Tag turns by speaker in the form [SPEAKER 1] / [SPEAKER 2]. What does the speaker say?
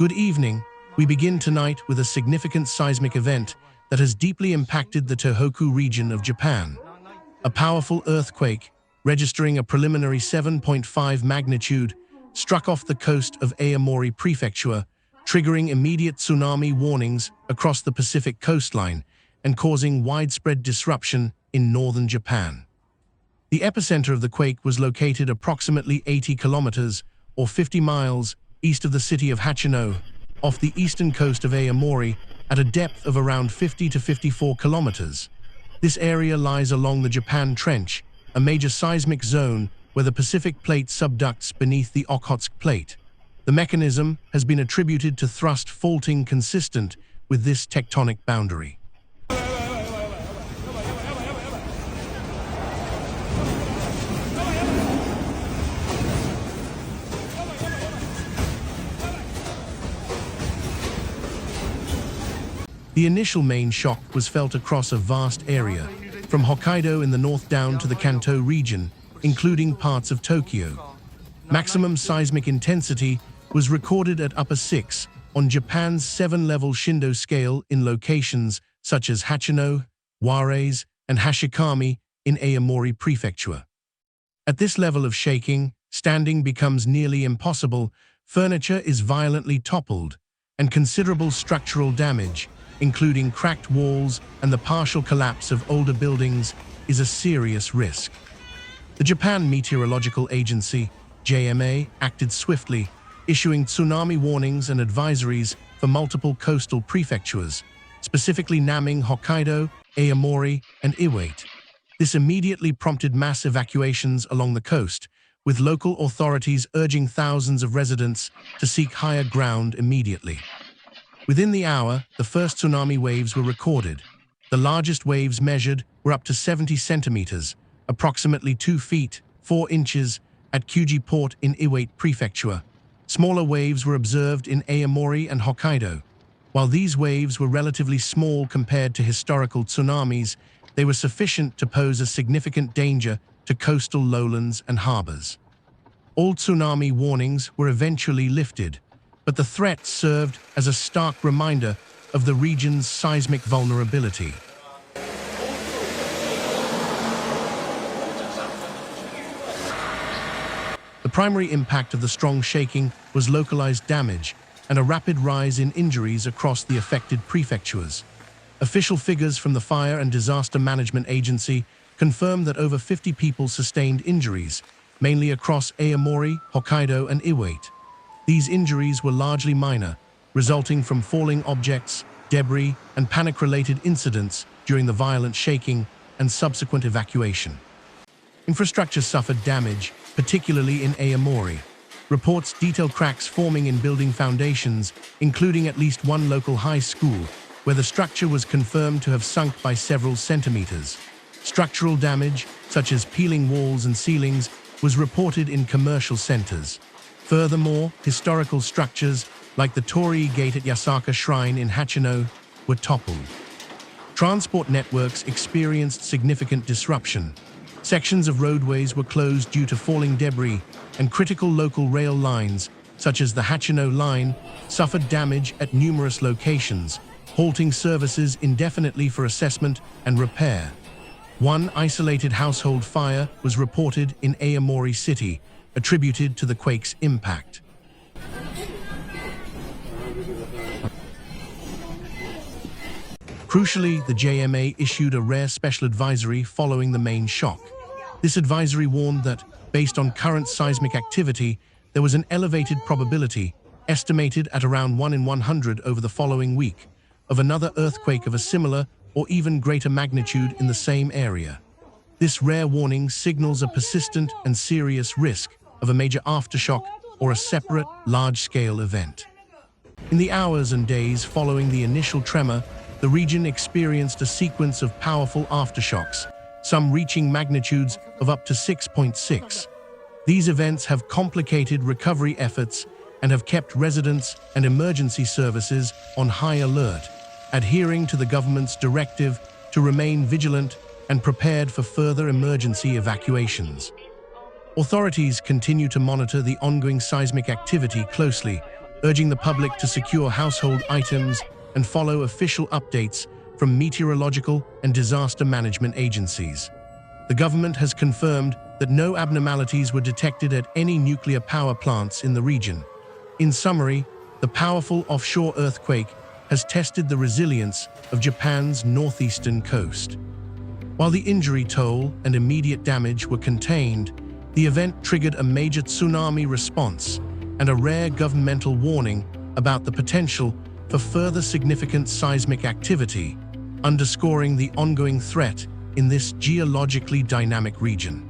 [SPEAKER 1] Good evening. We begin tonight with a significant seismic event that has deeply impacted the Tohoku region of Japan. A powerful earthquake, registering a preliminary 7.5 magnitude, struck off the coast of Aomori Prefecture, triggering immediate tsunami warnings across the Pacific coastline and causing widespread disruption in northern Japan. The epicenter of the quake was located approximately 80 kilometers or 50 miles east of the city of Hachinohe, off the eastern coast of Aomori at a depth of around 50 to 54 kilometers. This area lies along the Japan Trench, a major seismic zone where the Pacific Plate subducts beneath the Okhotsk Plate. The mechanism has been attributed to thrust faulting consistent with this tectonic boundary. The initial main shock was felt across a vast area, from Hokkaido in the north down to the Kanto region, including parts of Tokyo. Maximum seismic intensity was recorded at upper 6 on Japan's 7-level Shindo scale in locations such as Hachinohe, Wares, and Hashikami in Aomori Prefecture. At this level of shaking, standing becomes nearly impossible, furniture is violently toppled, and considerable structural damage, including cracked walls and the partial collapse of older buildings, is a serious risk. The Japan Meteorological Agency, JMA, acted swiftly, issuing tsunami warnings and advisories for multiple coastal prefectures, specifically naming Hokkaido, Aomori, and Iwate. This immediately prompted mass evacuations along the coast, with local authorities urging thousands of residents to seek higher ground immediately. Within the hour, the first tsunami waves were recorded. The largest waves measured were up to 70 centimeters, approximately 2 feet, 4 inches, at Kyuji Port in Iwate Prefecture. Smaller waves were observed in Aomori and Hokkaido. While these waves were relatively small compared to historical tsunamis, they were sufficient to pose a significant danger to coastal lowlands and harbors. All tsunami warnings were eventually lifted, but the threat served as a stark reminder of the region's seismic vulnerability. The primary impact of the strong shaking was localized damage and a rapid rise in injuries across the affected prefectures. Official figures from the Fire and Disaster Management Agency confirmed that over 50 people sustained injuries, mainly across Aomori, Hokkaido, and Iwate. These injuries were largely minor, resulting from falling objects, debris, and panic-related incidents during the violent shaking and subsequent evacuation. Infrastructure suffered damage, particularly in Aomori. Reports detail cracks forming in building foundations, including at least one local high school, where the structure was confirmed to have sunk by several centimeters. Structural damage, such as peeling walls and ceilings, was reported in commercial centers. Furthermore, historical structures, like the Torii Gate at Yasaka Shrine in Hachinohe, were toppled. Transport networks experienced significant disruption. Sections of roadways were closed due to falling debris, and critical local rail lines, such as the Hachinohe Line, suffered damage at numerous locations, halting services indefinitely for assessment and repair. One isolated household fire was reported in Aomori City, attributed to the quake's impact. Crucially, the JMA issued a rare special advisory following the main shock. This advisory warned that, based on current seismic activity, there was an elevated probability, estimated at around 1 in 100 over the following week, of another earthquake of a similar or even greater magnitude in the same area. This rare warning signals a persistent and serious risk of a major aftershock or a separate, large-scale event. In the hours and days following the initial tremor, the region experienced a sequence of powerful aftershocks, some reaching magnitudes of up to 6.6. These events have complicated recovery efforts and have kept residents and emergency services on high alert, adhering to the government's directive to remain vigilant and prepared for further emergency evacuations. Authorities continue to monitor the ongoing seismic activity closely, urging the public to secure household items and follow official updates from meteorological and disaster management agencies. The government has confirmed that no abnormalities were detected at any nuclear power plants in the region. In summary, the powerful offshore earthquake has tested the resilience of Japan's northeastern coast. While the injury toll and immediate damage were contained, the event triggered a major tsunami response and a rare governmental warning about the potential for further significant seismic activity, underscoring the ongoing threat in this geologically dynamic region.